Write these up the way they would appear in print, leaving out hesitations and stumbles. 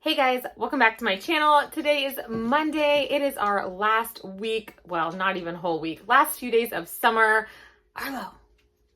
Hey guys, welcome back to my channel. Today is Monday. It is our last week, well, not even whole week, last few days of summer. Arlo,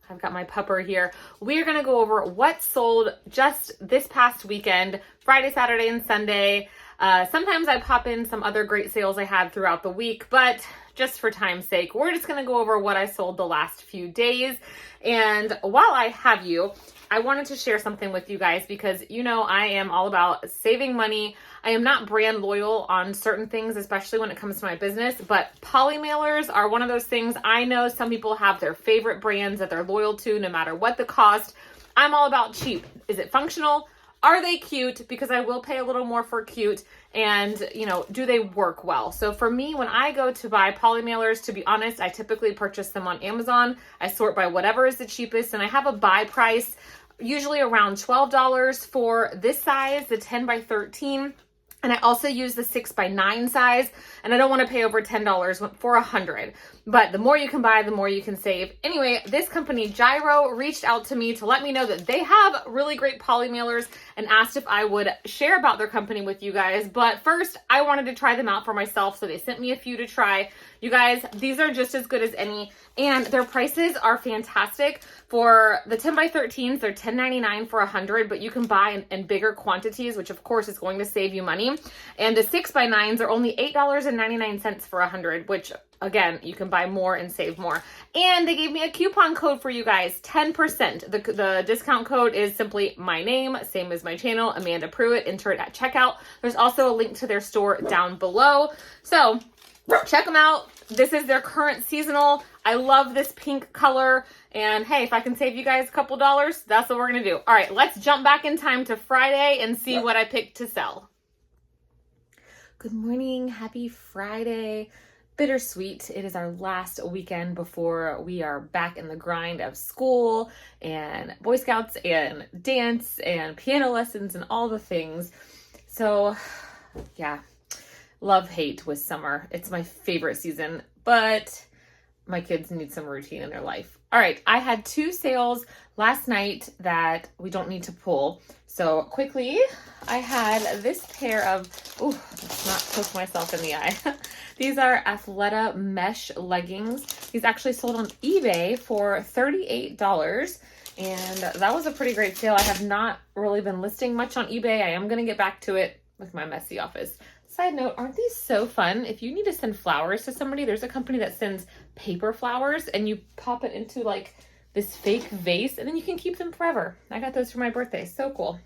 I've got my pupper here. We are going to go over what sold just this past weekend, Friday, Saturday, and Sunday. Sometimes I pop in some other great sales I had throughout the week, but just for time's sake, we're just going to go over what I sold the last few days. And while I have you, I wanted to share something with you guys because you know I am all about saving money. I am not brand loyal on certain things, especially when it comes to my business, but poly mailers are one of those things. I know some people have their favorite brands that they're loyal to no matter what the cost. I'm all about cheap. Is it functional? Are they cute? Because I will pay a little more for cute. And, you know, do they work well? So for me, when I go to buy poly mailers, to be honest, I typically purchase them on Amazon. I sort by whatever is the cheapest, and I have a buy price, usually around $12 for this size, the 10 by 13. And I also use the 6 by 9 size, and I don't want to pay over $10 for 100. But the more you can buy, the more you can save. Anyway, this company, Gyro, reached out to me to let me know that they have really great poly mailers and asked if I would share about their company with you guys. But first, I wanted to try them out for myself, so they sent me a few to try. You guys, these are just as good as any, and their prices are fantastic. For the 10 by 13s, they're $10.99 for 100, but you can buy in bigger quantities, which of course is going to save you money. And the 6 by 9s are only $8.99 for 100, which again, you can buy more and save more. And they gave me a coupon code for you guys, 10%. The discount code is simply my name, same as my channel, Amanda Pruitt. Enter it at checkout. There's also a link to their store down below. So check them out. This is their current seasonal. I love this pink color. And hey, if I can save you guys a couple dollars, that's what we're going to do. All right, let's jump back in time to Friday and see what I picked to sell. Good morning. Happy Friday. Bittersweet. It is our last weekend before we are back in the grind of school and Boy Scouts and dance and piano lessons and all the things. So yeah, love hate with summer. It's my favorite season, but my kids need some routine in their life. All right, I had 2 sales last night that we don't need to pull. So quickly, I had this pair of, let's not poke myself in the eye. These are Athleta mesh leggings. These actually sold on eBay for $38. And that was a pretty great sale. I have not really been listing much on eBay. I am going to get back to it with my messy office. Side note, aren't these so fun? If you need to send flowers to somebody, there's a company that sends paper flowers and you pop it into like this fake vase and then you can keep them forever. I got those for my birthday. So cool.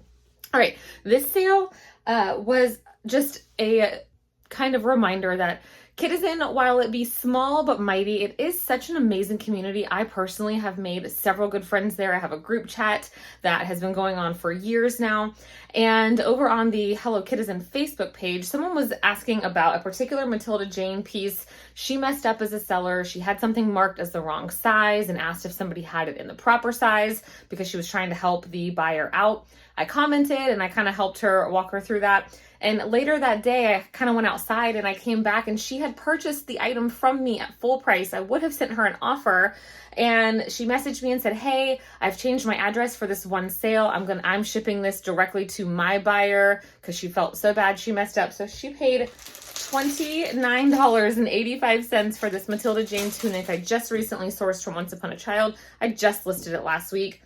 All right. This sale was just a kind of reminder that Kidizen, while it be small but mighty, it is such an amazing community. I personally have made several good friends there. I have a group chat that has been going on for years now. And over on the Hello Kidizen Facebook page, someone was asking about a particular Matilda Jane piece. She messed up as a seller. She had something marked as the wrong size and asked if somebody had it in the proper size because she was trying to help the buyer out. I commented and I kind of helped her walk her through that. And later that day, I kind of went outside and I came back and she had purchased the item from me at full price. I would have sent her an offer and she messaged me and said, hey, I've changed my address for this one sale. I'm shipping this directly to my buyer because she felt so bad she messed up. So she paid $29.85 for this Matilda Jane tunic I just recently sourced from Once Upon a Child. I just listed it last week,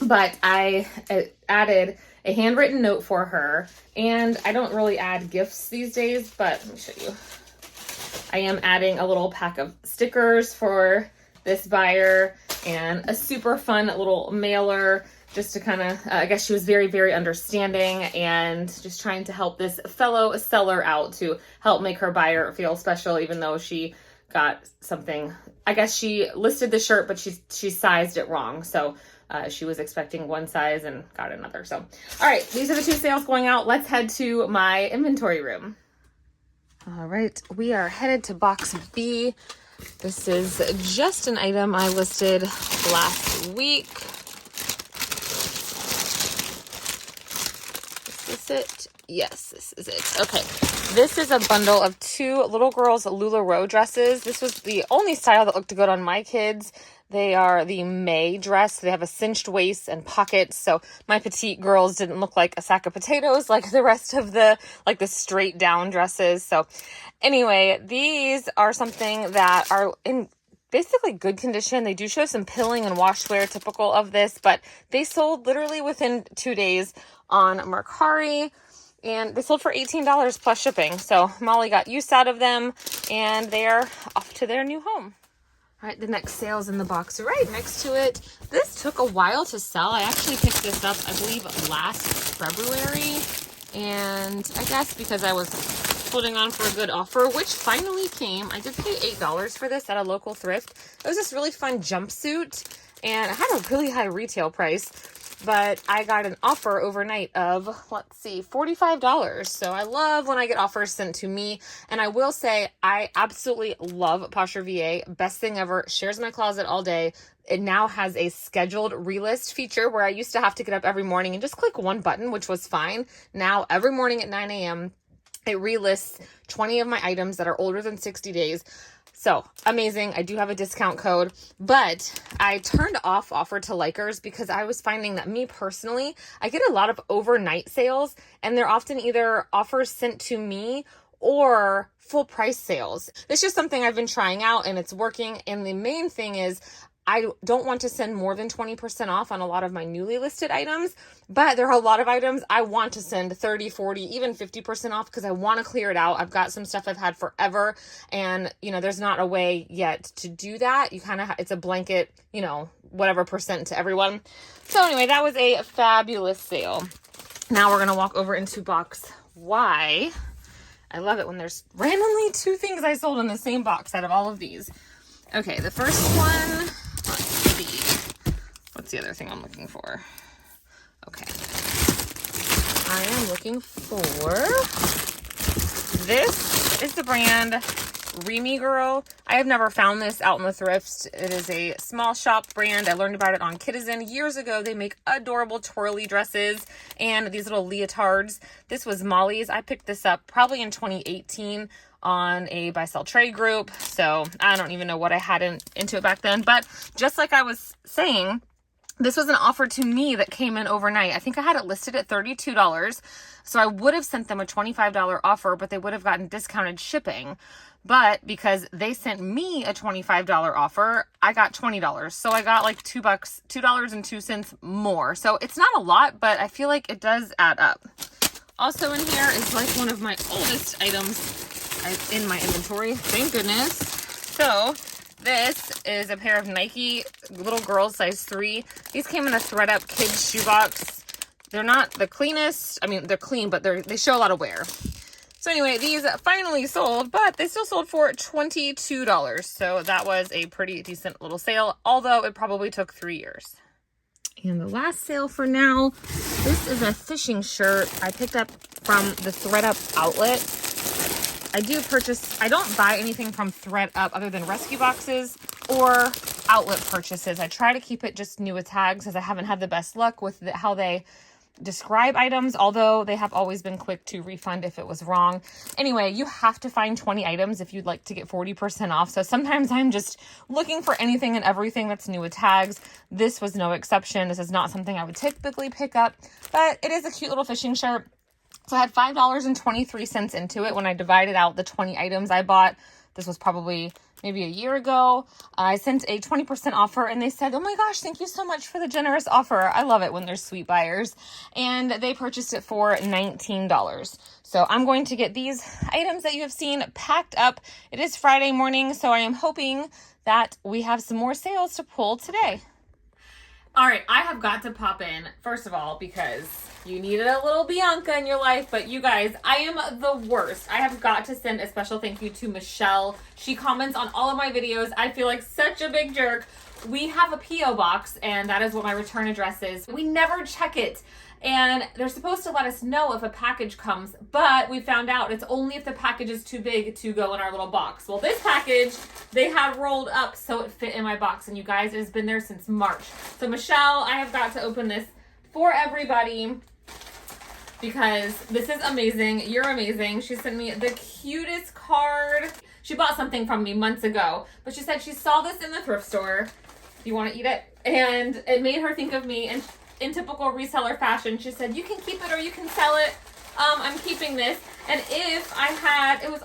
but I added a handwritten note for her, and I don't really add gifts these days, but let me show you. I am adding a little pack of stickers for this buyer and a super fun little mailer just to kind of, I guess she was very, very understanding and just trying to help this fellow seller out to help make her buyer feel special, even though she got something. I guess she listed the shirt, but she sized it wrong. So she was expecting one size and got another. So, all right, these are the 2 sales going out. Let's head to my inventory room. All right, we are headed to box B. This is just an item I listed last week. This this it? Yes, this is it. Okay. This is a bundle of 2 little girls' LuLaRoe dresses. This was the only style that looked good on my kids. They are the May dress. They have a cinched waist and pockets. So my petite girls didn't look like a sack of potatoes like the rest of the straight down dresses. So anyway, these are something that are in basically good condition. They do show some pilling and wash wear typical of this, but they sold literally within 2 days on Mercari, and they sold for $18 plus shipping. So Molly got use out of them, and they're off to their new home. All right, the next sale's in the box right next to it. This took a while to sell. I actually picked this up, I believe, last February, and I guess because I was holding on for a good offer, which finally came. I did pay $8 for this at a local thrift. It was this really fun jumpsuit, and it had a really high retail price, but I got an offer overnight of, let's see, $45. So I love when I get offers sent to me, and I will say I absolutely love Posher VA. Best thing ever. Shares my closet all day. It now has a scheduled relist feature where I used to have to get up every morning and just click one button, which was fine. Now every morning at 9 a.m., it relists 20 of my items that are older than 60 days. So amazing. I do have a discount code, but I turned off offer to likers because I was finding that me personally, I get a lot of overnight sales, and they're often either offers sent to me or full price sales. It's just something I've been trying out, and it's working. And the main thing is I don't want to send more than 20% off on a lot of my newly listed items, but there are a lot of items I want to send 30, 40, even 50% off because I want to clear it out. I've got some stuff I've had forever, and there's not a way yet to do that. You kind of, it's a blanket, whatever percent to everyone. So anyway, that was a fabulous sale. Now we're going to walk over into box Y. I love it when there's randomly 2 things I sold in the same box out of all of these. Okay, the first one, let's see. What's the other thing I'm looking for? Okay. I am looking for, this is the brand Remy Girl. I have never found this out in the thrifts. It is a small shop brand. I learned about it on Kidizen years ago. They make adorable twirly dresses and these little leotards. This was Molly's. I picked this up probably in 2018 on a buy sell trade group. So I don't even know what I had into it back then. But just like I was saying, this was an offer to me that came in overnight. I think I had it listed at $32. So I would have sent them a $25 offer, but they would have gotten discounted shipping. But because they sent me a $25 offer, I got $20. So I got like $2.02 more. So it's not a lot, but I feel like it does add up. Also in here is like one of my oldest items in my inventory. Thank goodness. So this is a pair of Nike little girls size 3. These came in a ThredUp kids shoebox. They're not the cleanest. I mean, they're clean, but they show a lot of wear. So anyway, these finally sold, but they still sold for $22. So that was a pretty decent little sale, although it probably took 3 years. And the last sale for now, this is a fishing shirt I picked up from the ThredUp outlet. I don't buy anything from ThredUp other than rescue boxes or outlet purchases. I try to keep it just new with tags as I haven't had the best luck with how they describe items, although they have always been quick to refund if it was wrong. Anyway, you have to find 20 items if you'd like to get 40% off. So sometimes I'm just looking for anything and everything that's new with tags. This was no exception. This is not something I would typically pick up, but it is a cute little fishing shirt. So I had $5.23 into it when I divided out the 20 items I bought. This was probably maybe a year ago. I sent a 20% offer and they said, "Oh my gosh, thank you so much for the generous offer." I love it when there's sweet buyers. And they purchased it for $19. So I'm going to get these items that you have seen packed up. It is Friday morning, so I am hoping that we have some more sales to pull today. All right, I have got to pop in, first of all, because you needed a little Bianca in your life, but you guys, I am the worst. I have got to send a special thank you to Michelle. She comments on all of my videos. I feel like such a big jerk. We have a P.O. box, and that is what my return address is. We never check it, and they're supposed to let us know if a package comes, but we found out it's only if the package is too big to go in our little box. Well, this package, they had rolled up so it fit in my box, and you guys, it has been there since March. So Michelle, I have got to open this for everybody. because this is amazing. You're amazing. She sent me the cutest card. She bought something from me months ago, but she said she saw this in the thrift store. You want to eat it? And it made her think of me. And in typical reseller fashion, she said, you can keep it or you can sell it. I'm keeping this. And if I had, it was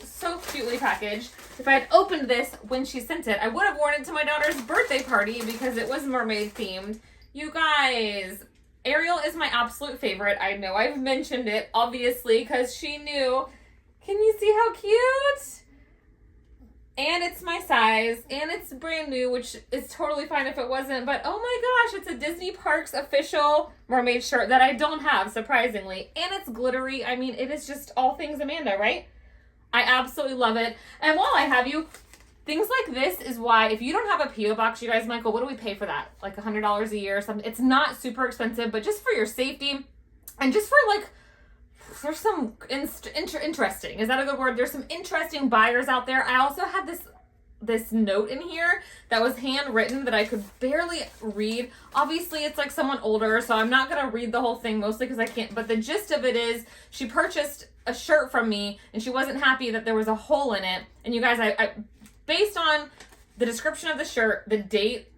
so cutely packaged. If I had opened this when she sent it, I would have worn it to my daughter's birthday party because it was mermaid themed. You guys, Ariel is my absolute favorite. I know I've mentioned it, obviously, because she knew. Can you see how cute? And it's my size, and it's brand new, which is totally fine if it wasn't. But oh my gosh, it's a Disney Parks official mermaid shirt that I don't have, surprisingly. And it's glittery. I mean, it is just all things Amanda, right? I absolutely love it. And while I have you, things like this is why, if you don't have a P.O. box, you guys might go, what do we pay for that? Like $100 a year or something. It's not super expensive, but just for your safety and just for like, there's some interesting, is that a good word? There's some interesting buyers out there. I also had this note in here that was handwritten that I could barely read. Obviously, it's like someone older, so I'm not going to read the whole thing, mostly because I can't. But the gist of it is she purchased a shirt from me, and she wasn't happy that there was a hole in it. And you guys, I based on the description of the shirt, the date,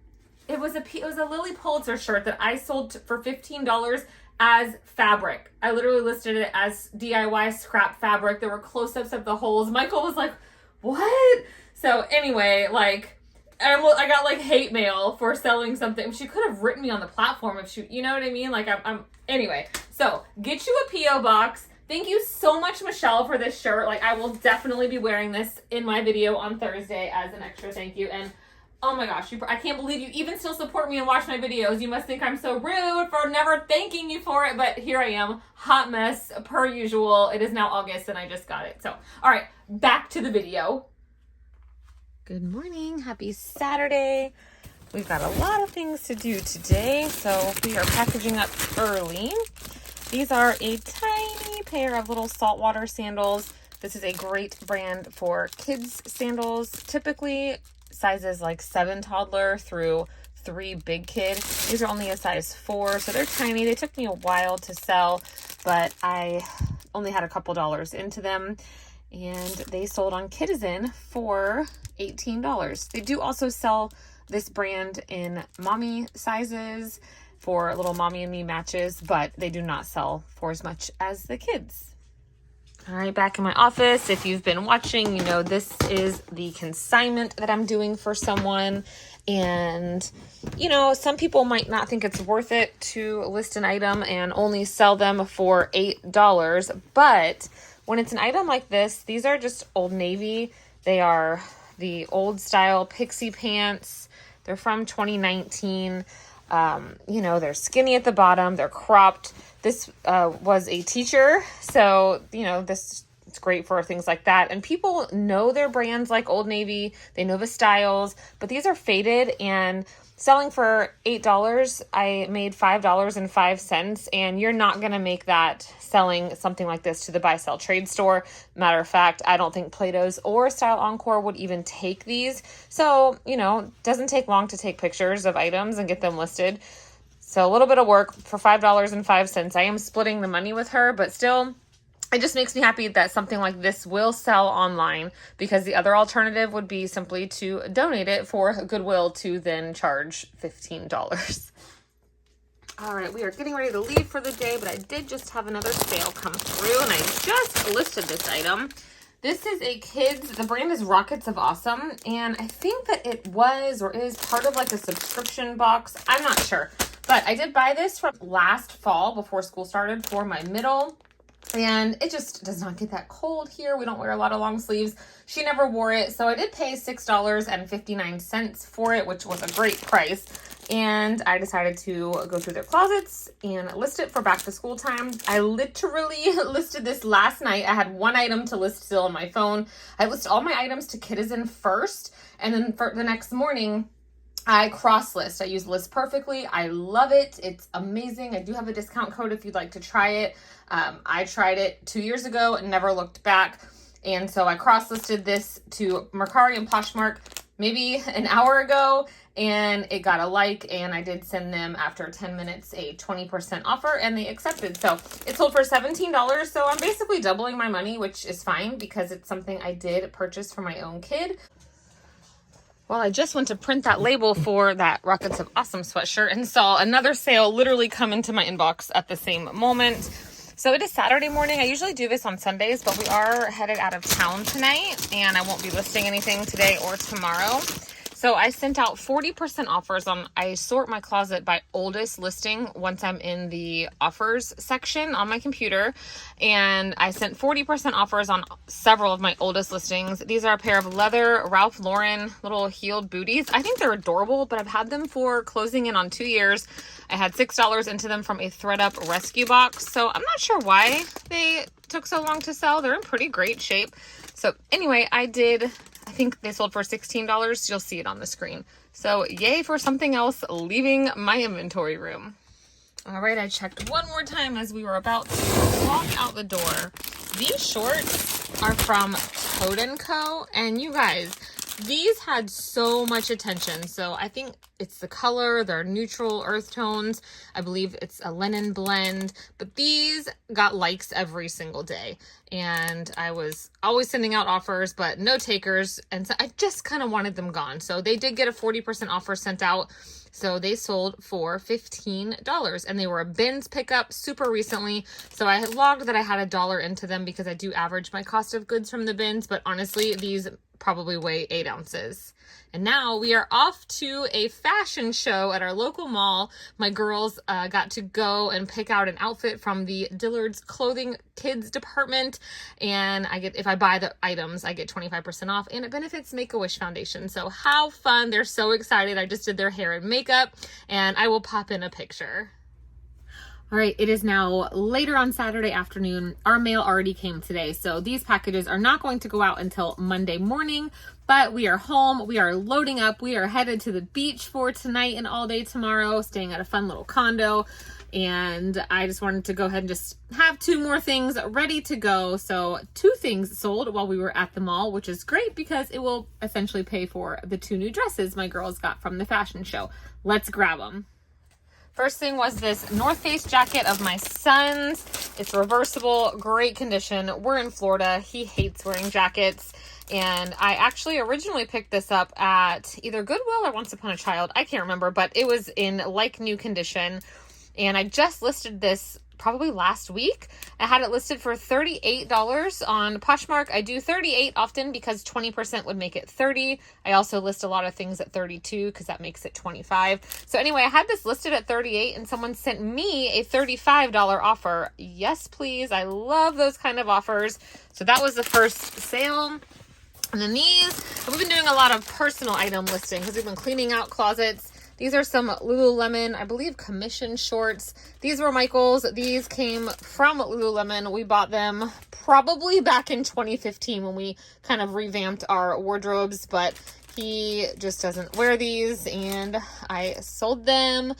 it was a Lily Pulitzer shirt that I sold for $15 as fabric. I literally listed it as DIY scrap fabric. There were close-ups of the holes. Michael was like, what? So anyway, like, I got like hate mail for selling something. She could have written me on the platform if she, you know what I mean? Like anyway, so get you a P.O. box. Thank you so much, Michelle, for this shirt. Like, I will definitely be wearing this in my video on Thursday as an extra thank you. And oh my gosh, I can't believe you even still support me and watch my videos. You must think I'm so rude for never thanking you for it, but here I am, hot mess per usual. It is now August and I just got it. So, all right, back to the video. Good morning, happy Saturday. We've got a lot of things to do today, so we are packaging up early. These are a tiny pair of little saltwater sandals. This is a great brand for kids sandals. Typically, sizes like 7 toddler through 3 big kid. These are only a size 4, so they're tiny. They took me a while to sell, but I only had a couple dollars into them, and they sold on Kidizen for $18. They do also sell this brand in mommy sizes for little mommy and me matches, but they do not sell for as much as the kids. All right, back in my office. If you've been watching, you know this is the consignment that I'm doing for someone. And, you know, some people might not think it's worth it to list an item and only sell them for $8. But when it's an item like this, these are just Old Navy. They are the old style pixie pants. They're from 2019. You know, they're skinny at the bottom. They're cropped. This was a teacher, so, you know, it's great for things like that. And people know their brands like Old Navy. They know the styles, but these are faded, and selling for $8, I made $5.05, and you're not going to make that selling something like this to the buy, sell, trade store. Matter of fact, I don't think Plato's or Style Encore would even take these. So, you know, it doesn't take long to take pictures of items and get them listed. So a little bit of work for $5.05. I am splitting the money with her, but still, it just makes me happy that something like this will sell online, because the other alternative would be simply to donate it for Goodwill to then charge $15. All right, we are getting ready to leave for the day, but I did just have another sale come through, and I just listed this item. This is a kids, the brand is Rockets of Awesome, and I think that it was or is part of like a subscription box. I'm not sure, but I did buy this from last fall before school started for my middle. And it just does not get that cold here. We don't wear a lot of long sleeves. She never wore it. So I did pay $6.59 for it, which was a great price. And I decided to go through their closets and list it for back to school time. I literally listed this last night. I had one item to list still on my phone. I listed all my items to Kidizen first. And then for the next morning, I cross list. I use List Perfectly. I love it. It's amazing. I do have a discount code if you'd like to try it. I tried it 2 years ago and never looked back. And so I cross listed this to Mercari and Poshmark. maybe an hour ago, and it got a like, and I did send them after 10 minutes a 20% offer, and they accepted. So it sold for $17. So I'm basically doubling my money, which is fine because it's something I did purchase for my own kid. Well, I just went to print that label for that Rockets of Awesome sweatshirt and saw another sale literally come into my inbox at the same moment. So it is Saturday morning. I usually do this on Sundays, but we are headed out of town tonight, and I won't be listing anything today or tomorrow. So I sent out 40% offers on, I sort my closet by oldest listing once I'm in the offers section on my computer. And I sent 40% offers on several of my oldest listings. These are a pair of leather Ralph Lauren little heeled booties. I think they're adorable, but I've had them for closing in on 2 years. I had $6 into them from a ThredUp rescue box. So I'm not sure why they took so long to sell. They're in pretty great shape. So anyway, I think they sold for $16. You'll see it on the screen. So yay for something else leaving my inventory room. All right, I checked one more time as we were about to walk out the door. These shorts are from Toad & Co. And you guys, these had so much attention. So I think it's the color, they're neutral earth tones. I believe it's a linen blend, but these got likes every single day. And I was always sending out offers, but no takers. And so I just kind of wanted them gone. So they did get a 40% offer sent out. So they sold for $15, and they were a bins pickup super recently. So I had logged that I had $1 into them because I do average my cost of goods from the bins, but honestly, these probably weigh 8 ounces. And now we are off to a fashion show at our local mall. My girls got to go and pick out an outfit from the Dillard's clothing kids department. And if I buy the items, I get 25% off, and it benefits Make-A-Wish Foundation. So how fun. They're so excited. I just did their hair and makeup, and I will pop in a picture. All right, it is now later on Saturday afternoon. Our mail already came today, so these packages are not going to go out until Monday morning, but we are home. We are loading up. We are headed to the beach for tonight and all day tomorrow, staying at a fun little condo, and I just wanted to go ahead and just have 2 more things ready to go. So 2 things sold while we were at the mall, which is great because it will essentially pay for the 2 new dresses my girls got from the fashion show. Let's grab them. First thing was this North Face jacket of my son's. It's reversible, great condition. We're in Florida. He hates wearing jackets. And I actually originally picked this up at either Goodwill or Once Upon a Child. I can't remember, but it was in like new condition. And I just listed this probably last week. I had it listed for $38 on Poshmark. I do 38 often because 20% would make it 30. I also list a lot of things at 32 because that makes it 25. So anyway, I had this listed at 38 and someone sent me a $35 offer. Yes, please. I love those kind of offers. So that was the first sale. And then these, we've been doing a lot of personal item listing because we've been cleaning out closets. These are some Lululemon, I believe, commission shorts. These were Michael's. These came from Lululemon. We bought them probably back in 2015 when we kind of revamped our wardrobes, but he just doesn't wear these, and I sold them.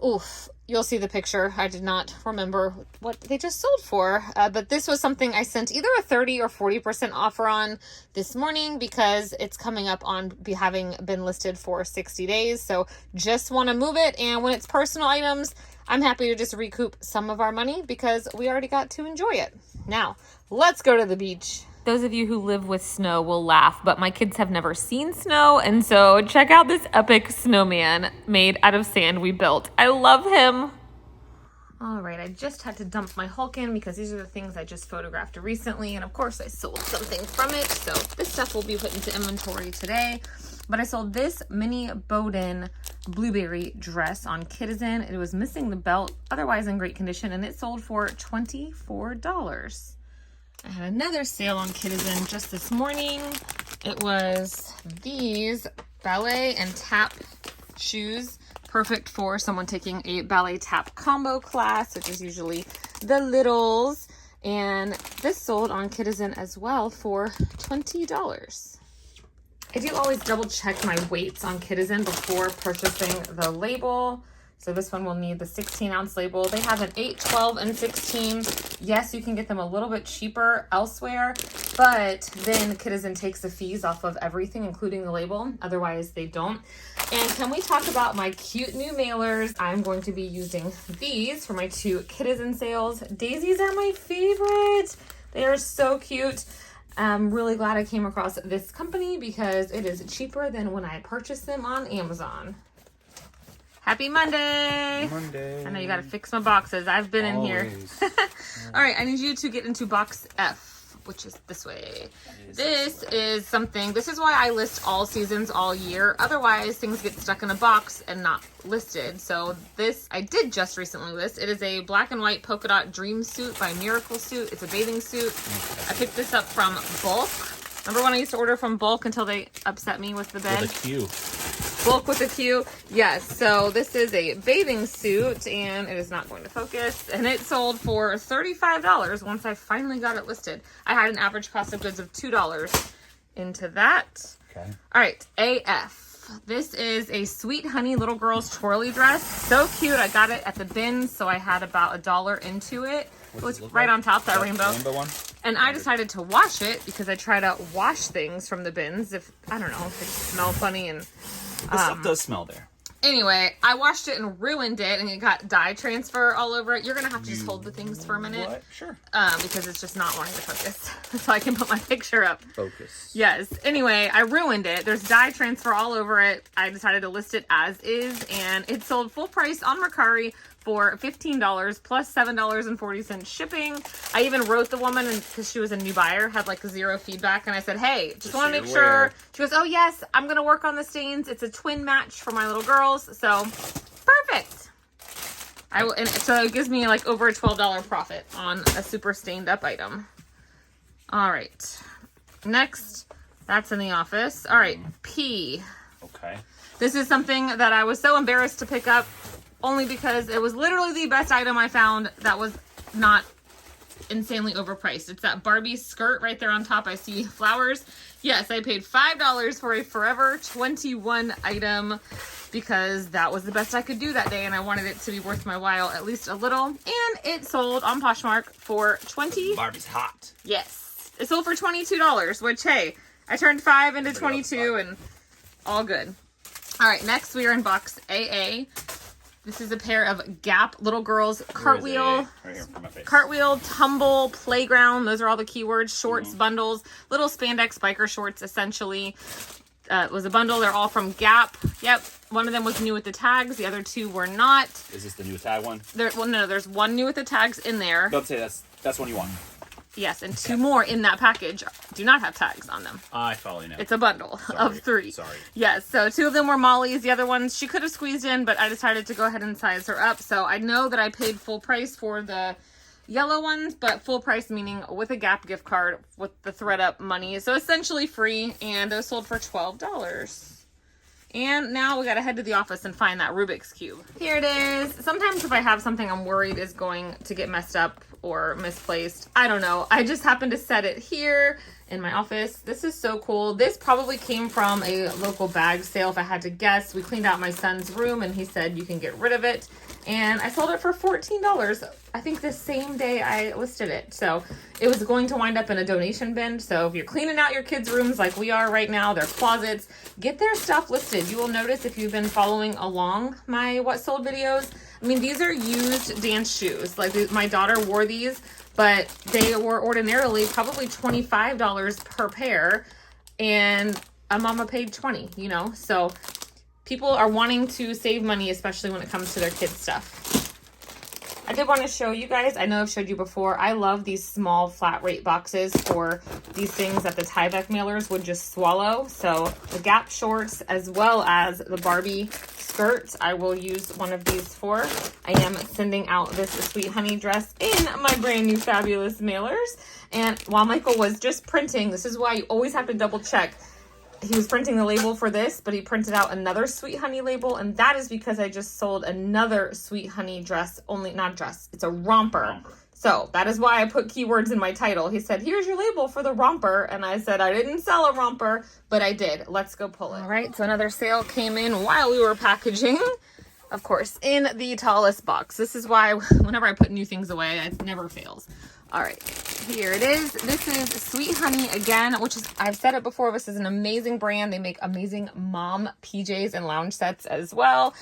Oof. You'll see the picture. I did not remember what they just sold for, but this was something I sent either a 30 or 40% offer on this morning because it's coming up on having been listed for 60 days. So just want to move it. And when it's personal items, I'm happy to just recoup some of our money because we already got to enjoy it. Now, let's go to the beach. Those of you who live with snow will laugh, but my kids have never seen snow, and so check out this epic snowman made out of sand we built. I love him. All right, I just had to dump my Hulk in because these are the things I just photographed recently, and of course I sold something from it, so this stuff will be put into inventory today. But I sold this mini Bowden blueberry dress on Kidizen. It was missing the belt, otherwise in great condition, and it sold for $24. I had another sale on Kidizen just this morning. It was these ballet and tap shoes, perfect for someone taking a ballet tap combo class, which is usually the littles. And this sold on Kidizen as well for $20. I do always double check my weights on Kidizen before purchasing the label. So this one will need the 16-ounce label. They have an 8, 12, and 16. Yes, you can get them a little bit cheaper elsewhere, but then Kidizen takes the fees off of everything, including the label. Otherwise, they don't. And can we talk about my cute new mailers? I'm going to be using these for my 2 Kidizen sales. Daisies are my favorite. They are so cute. I'm really glad I came across this company because it is cheaper than when I purchased them on Amazon. Happy Monday! Monday. I know you gotta fix my boxes. I've been in here. All right, I need you to get into box F, which is this way. This is something, this is why I list all seasons all year. Otherwise, things get stuck in a box and not listed. So this, I did just recently list. It is a black and white polka dot dream suit by Miracle Suit. It's a bathing suit. I picked this up from Bulk. Remember when I used to order from Bulk until they upset me with the bed? With a Q. Bulk with a Q. Yes, so this is a bathing suit, and it is not going to focus. And it sold for $35 once I finally got it listed. I had an average cost of goods of $2 into that. Okay. All right, AF. This is a Sweet Honey little girl's twirly dress. So cute. I got it at the bin, so I had about $1 into it. It was right on top, that rainbow. Rainbow one? And I decided to wash it because I try to wash things from the bins if, I don't know, if they smell funny and... This stuff does smell there. Anyway, I washed it and ruined it, and it got dye transfer all over it. You're going to have to just hold the things for a minute. What? Sure. Because it's just not wanting to focus. So I can put my picture up. Focus. Yes. Anyway, I ruined it. There's dye transfer all over it. I decided to list it as is, and it sold full price on Mercari for $15 plus $7.40 shipping. I even wrote the woman, and because she was a new buyer, had like 0 feedback, and I said, hey, just want to make sure. She goes, oh yes, I'm gonna work on the stains. It's a twin match for my little girls, so perfect. I will, and so it gives me like over a $12 profit on a super stained up item. All right, next, that's in the office. All right, P. Okay. This is something that I was so embarrassed to pick up, only because it was literally the best item I found that was not insanely overpriced. It's that Barbie skirt right there on top. I see flowers. Yes, I paid $5 for a Forever 21 item because that was the best I could do that day, and I wanted it to be worth my while at least a little. And it sold on Poshmark for $20. Barbie's hot. Yes. It sold for $22, which, hey, I turned 5 into 22 and all good. All right, next we are in box AA. This is a pair of Gap little girls cartwheel, right here in my face. Cartwheel, tumble, playground. Those are all the keywords. Shorts, bundles, little spandex biker shorts, essentially. It was a bundle. They're all from Gap. Yep. One of them was new with the tags. The other 2 were not. Is this the new tag one? Well, no, there's one new with the tags in there. Don't say that's one you want. Yes, and 2 more in that package do not have tags on them. I follow you now. It's a bundle of 3. Sorry. Yes, so 2 of them were Molly's. The other ones she could have squeezed in, but I decided to go ahead and size her up. So I know that I paid full price for the yellow ones, but full price meaning with a Gap gift card with the thread up money. So essentially free, and those sold for $12. And now we gotta head to the office and find that Rubik's Cube. Here it is. Sometimes if I have something I'm worried is going to get messed up or misplaced, I don't know. I just happened to set it here in my office. This is so cool. This probably came from a local bag sale if I had to guess. We cleaned out my son's room and he said you can get rid of it. And I sold it for $14. I think the same day I listed it. So it was going to wind up in a donation bin. So if you're cleaning out your kids' rooms like we are right now, their closets, get their stuff listed. You will notice if you've been following along my What Sold videos. I mean, these are used dance shoes. Like my daughter wore these, but they were ordinarily probably $25 per pair. And a mama paid $20, you know? So people are wanting to save money, especially when it comes to their kids' stuff. I did want to show you guys, I know I've showed you before, I love these small flat rate boxes for these things that the Tyvek mailers would just swallow. So the Gap shorts as well as the Barbie skirts, I will use one of these for. I am sending out this Sweet Honey dress in my brand new fabulous mailers. And while Michael was just printing, this is why you always have to double check. He was printing the label for this, but he printed out another Sweet Honey label, and that is because I just sold another Sweet Honey dress, not dress, it's a romper. So that is why I put keywords in my title. He said, here's your label for the romper, and I said, I didn't sell a romper, but I did. Let's go pull it. All right, so another sale came in while we were packaging, of course, in the tallest box. This is why whenever I put new things away, it never fails. All right, here it is. This is Sweet Honey again, which is, I've said it before, this is an amazing brand. They make amazing mom PJs and lounge sets as well.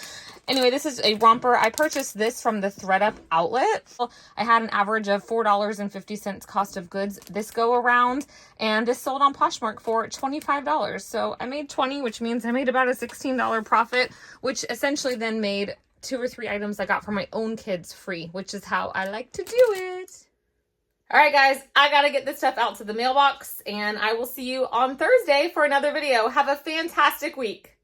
Anyway, this is a romper. I purchased this from the ThredUp outlet. I had an average of $4.50 cost of goods this go around, and this sold on Poshmark for $25. So I made 20, which means I made about a $16 profit, which essentially then made 2 or 3 items I got for my own kids free, which is how I like to do it. All right, guys, I got to get this stuff out to the mailbox, and I will see you on Thursday for another video. Have a fantastic week.